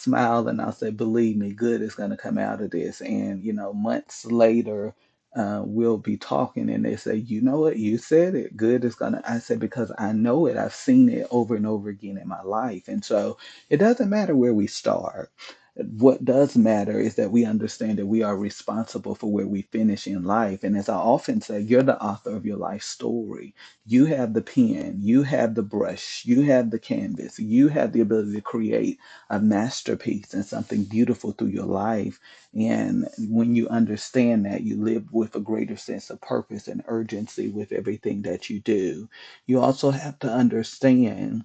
smile and I'll say, believe me, good is going to come out of this. And, months later, we'll be talking and they say, you know what, you said it, good is going to, I said, because I know it. I've seen it over and over again in my life. And so it doesn't matter where we start. What does matter is that we understand that we are responsible for where we finish in life. And as I often say, you're the author of your life story. You have the pen, you have the brush, you have the canvas, you have the ability to create a masterpiece and something beautiful through your life. And when you understand that, you live with a greater sense of purpose and urgency with everything that you do. You also have to understand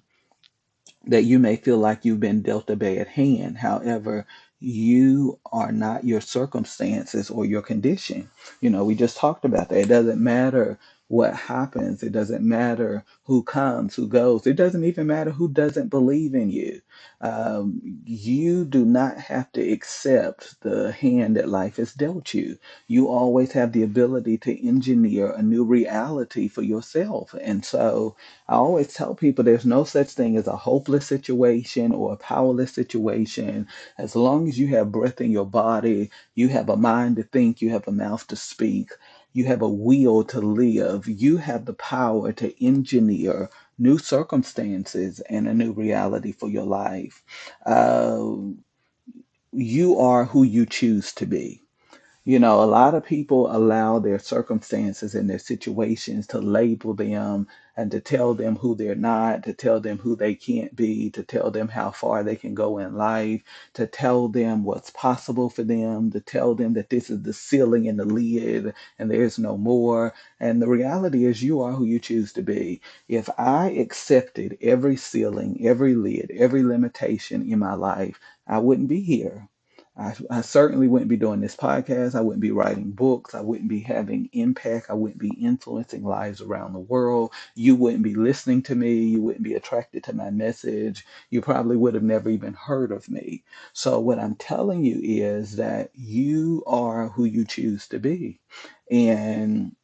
that you may feel like you've been dealt a bad hand. However, you are not your circumstances or your condition. We just talked about that. It doesn't matter what happens. It doesn't matter who comes, who goes. It doesn't even matter who doesn't believe in you. You do not have to accept the hand that life has dealt you. You always have the ability to engineer a new reality for yourself. And so, I always tell people there's no such thing as a hopeless situation or a powerless situation. As long as you have breath in your body, you have a mind to think, you have a mouth to speak, you have a will to live, you have the power to engineer new circumstances and a new reality for your life. Uh, you are who you choose to be. A lot of people allow their circumstances and their situations to label them and to tell them who they're not, to tell them who they can't be, to tell them how far they can go in life, to tell them what's possible for them, to tell them that this is the ceiling and the lid and there's no more. And the reality is, you are who you choose to be. If I accepted every ceiling, every lid, every limitation in my life, I wouldn't be here. I certainly wouldn't be doing this podcast. I wouldn't be writing books. I wouldn't be having impact. I wouldn't be influencing lives around the world. You wouldn't be listening to me. You wouldn't be attracted to my message. You probably would have never even heard of me. So, what I'm telling you is that you are who you choose to be. And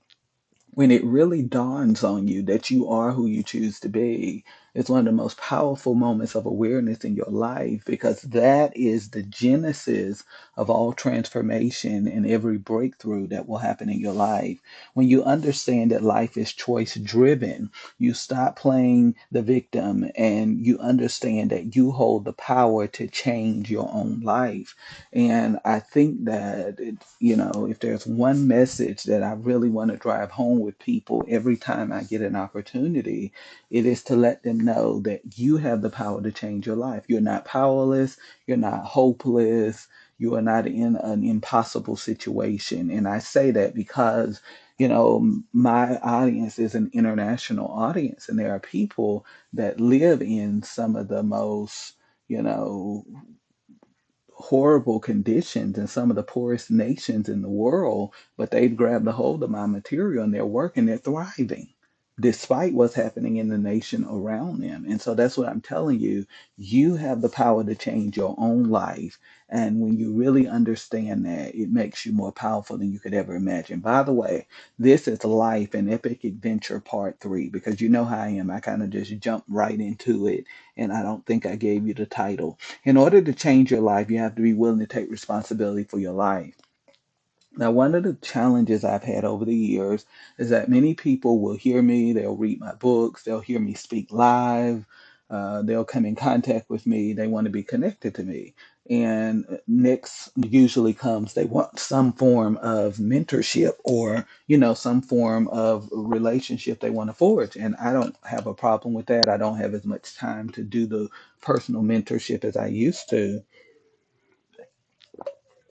when it really dawns on you that you are who you choose to be, it's one of the most powerful moments of awareness in your life, because that is the genesis of all transformation and every breakthrough that will happen in your life. When you understand that life is choice driven, you stop playing the victim and you understand that you hold the power to change your own life. And I think that if there's one message that I really want to drive home with people every time I get an opportunity, it is to let them know that you have the power to change your life. You're not powerless, you're not hopeless, you are not in an impossible situation. And I say that because my audience is an international audience, and there are people that live in some of the most, you know, horrible conditions in some of the poorest nations in the world, but they've grabbed a hold of my material and they're working, they're thriving despite what's happening in the nation around them. And so that's what I'm telling you. You have the power to change your own life. And when you really understand that, it makes you more powerful than you could ever imagine. By the way, this is Life an Epic Adventure Part 3, because you know how I am. I kind of just jump right into it, and I don't think I gave you the title. In order to change your life, you have to be willing to take responsibility for your life. Now, one of the challenges I've had over the years is that many people will hear me, they'll read my books, they'll hear me speak live, they'll come in contact with me, they want to be connected to me. And next usually comes, they want some form of mentorship or, some form of relationship they want to forge. And I don't have a problem with that. I don't have as much time to do the personal mentorship as I used to.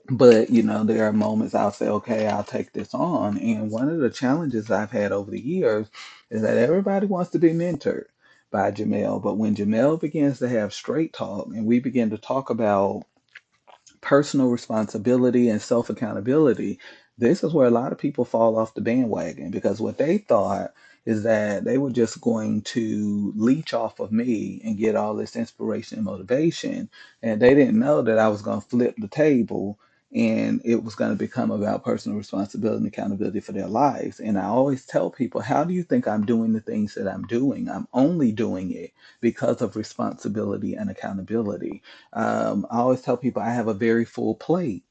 But, there are moments I'll say, okay, I'll take this on. And one of the challenges I've had over the years is that everybody wants to be mentored by Jamel. But when Jamel begins to have straight talk and we begin to talk about personal responsibility and self accountability, this is where a lot of people fall off the bandwagon, because what they thought is that they were just going to leech off of me and get all this inspiration and motivation. And they didn't know that I was going to flip the table and it was going to become about personal responsibility and accountability for their lives. And I always tell people, how do you think I'm doing the things that I'm doing? I'm only doing it because of responsibility and accountability. I always tell people I have a very full plate,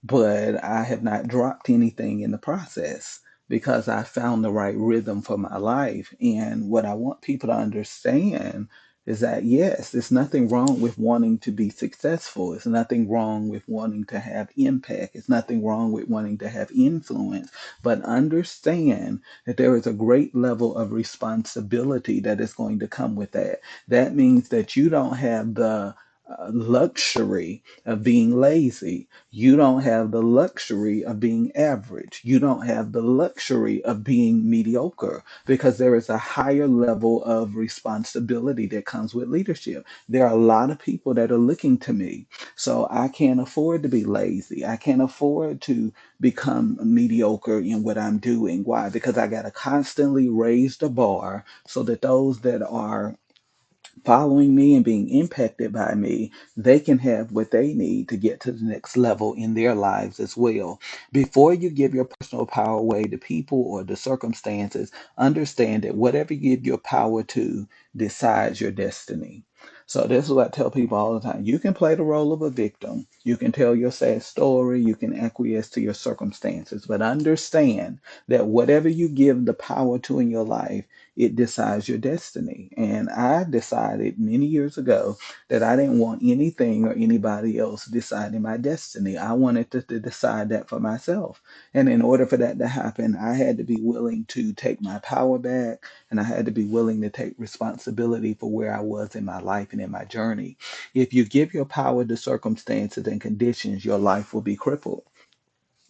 but I have not dropped anything in the process because I found the right rhythm for my life. And what I want people to understand is that, yes, there's nothing wrong with wanting to be successful. There's nothing wrong with wanting to have impact. It's nothing wrong with wanting to have influence. But understand that there is a great level of responsibility that is going to come with that. That means that you don't have the luxury of being lazy. You don't have the luxury of being average. You don't have the luxury of being mediocre because there is a higher level of responsibility that comes with leadership. There are a lot of people that are looking to me. So I can't afford to be lazy. I can't afford to become mediocre in what I'm doing. Why? Because I got to constantly raise the bar so that those that are following me and being impacted by me, they can have what they need to get to the next level in their lives as well. Before you give your personal power away to people or the circumstances, understand that whatever you give your power to decides your destiny. So this is what I tell people all the time. You can play the role of a victim. You can tell your sad story. You can acquiesce to your circumstances. But understand that whatever you give the power to in your life, it decides your destiny. And I decided many years ago that I didn't want anything or anybody else deciding my destiny. I wanted to decide that for myself. And in order for that to happen, I had to be willing to take my power back, and I had to be willing to take responsibility for where I was in my life and in my journey. If you give your power to circumstances and conditions, your life will be crippled.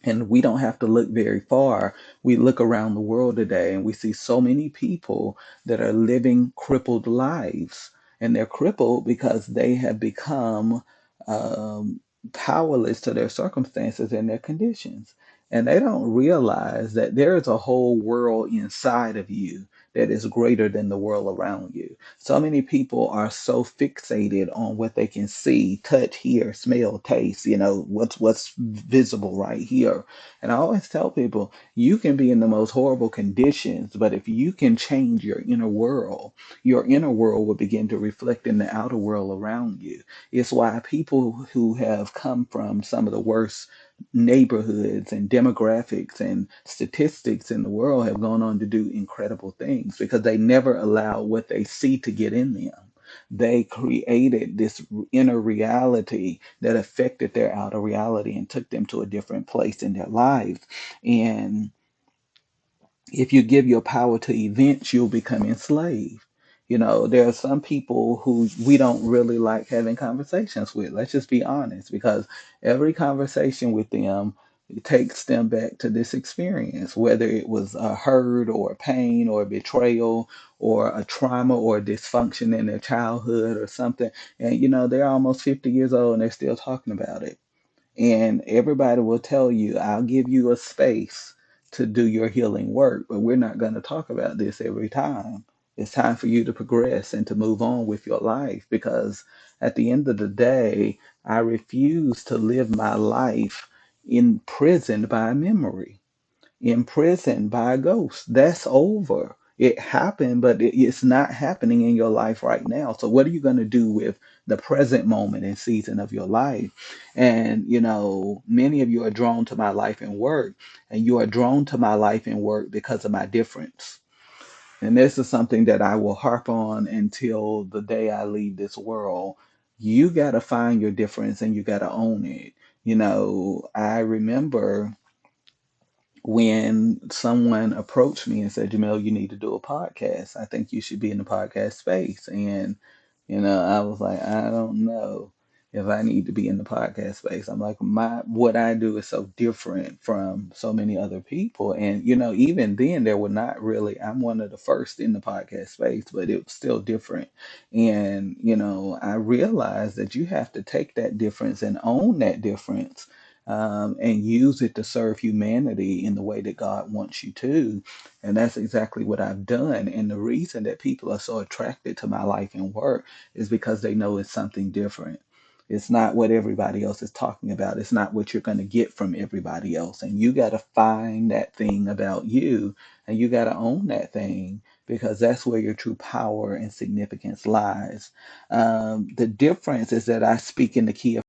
And we don't have to look very far. We look around the world today and we see so many people that are living crippled lives. And they're crippled because they have become um, powerless to their circumstances and their conditions. And they don't realize that there is a whole world inside of you that is greater than the world around you. So many people are so fixated on what they can see, touch, hear, smell, taste, what's visible right here. And I always tell people, you can be in the most horrible conditions, but if you can change your inner world will begin to reflect in the outer world around you. It's why people who have come from some of the worst neighborhoods and demographics and statistics in the world have gone on to do incredible things because they never allow what they see to get in them. They created this inner reality that affected their outer reality and took them to a different place in their lives. And if you give your power to events, you'll become enslaved. There are some people who we don't really like having conversations with. Let's just be honest, because every conversation with them takes them back to this experience, whether it was a hurt or a pain or a betrayal or a trauma or a dysfunction in their childhood or something. And, they're almost 50 years old and they're still talking about it. And everybody will tell you, I'll give you a space to do your healing work, but we're not going to talk about this every time. It's time for you to progress and to move on with your life because at the end of the day, I refuse to live my life imprisoned by memory, imprisoned by a ghost. That's over. It happened, but it's not happening in your life right now. So, what are you going to do with the present moment and season of your life? And, many of you are drawn to my life and work, and you are drawn to my life and work because of my difference. And this is something that I will harp on until the day I leave this world. You got to find your difference and you got to own it. I remember when someone approached me and said, Jamel, you need to do a podcast. I think you should be in the podcast space. And, I was like, I don't know if I need to be in the podcast space. I'm like, what I do is so different from so many other people. And, even then there were not really, I'm one of the first in the podcast space, but it was still different. And, I realized that you have to take that difference and own that difference, and use it to serve humanity in the way that God wants you to. And that's exactly what I've done. And the reason that people are so attracted to my life and work is because they know it's something different. It's not what everybody else is talking about. It's not what you're going to get from everybody else. And you got to find that thing about you, and you got to own that thing, because that's where your true power and significance lies. The difference is that I speak in the key of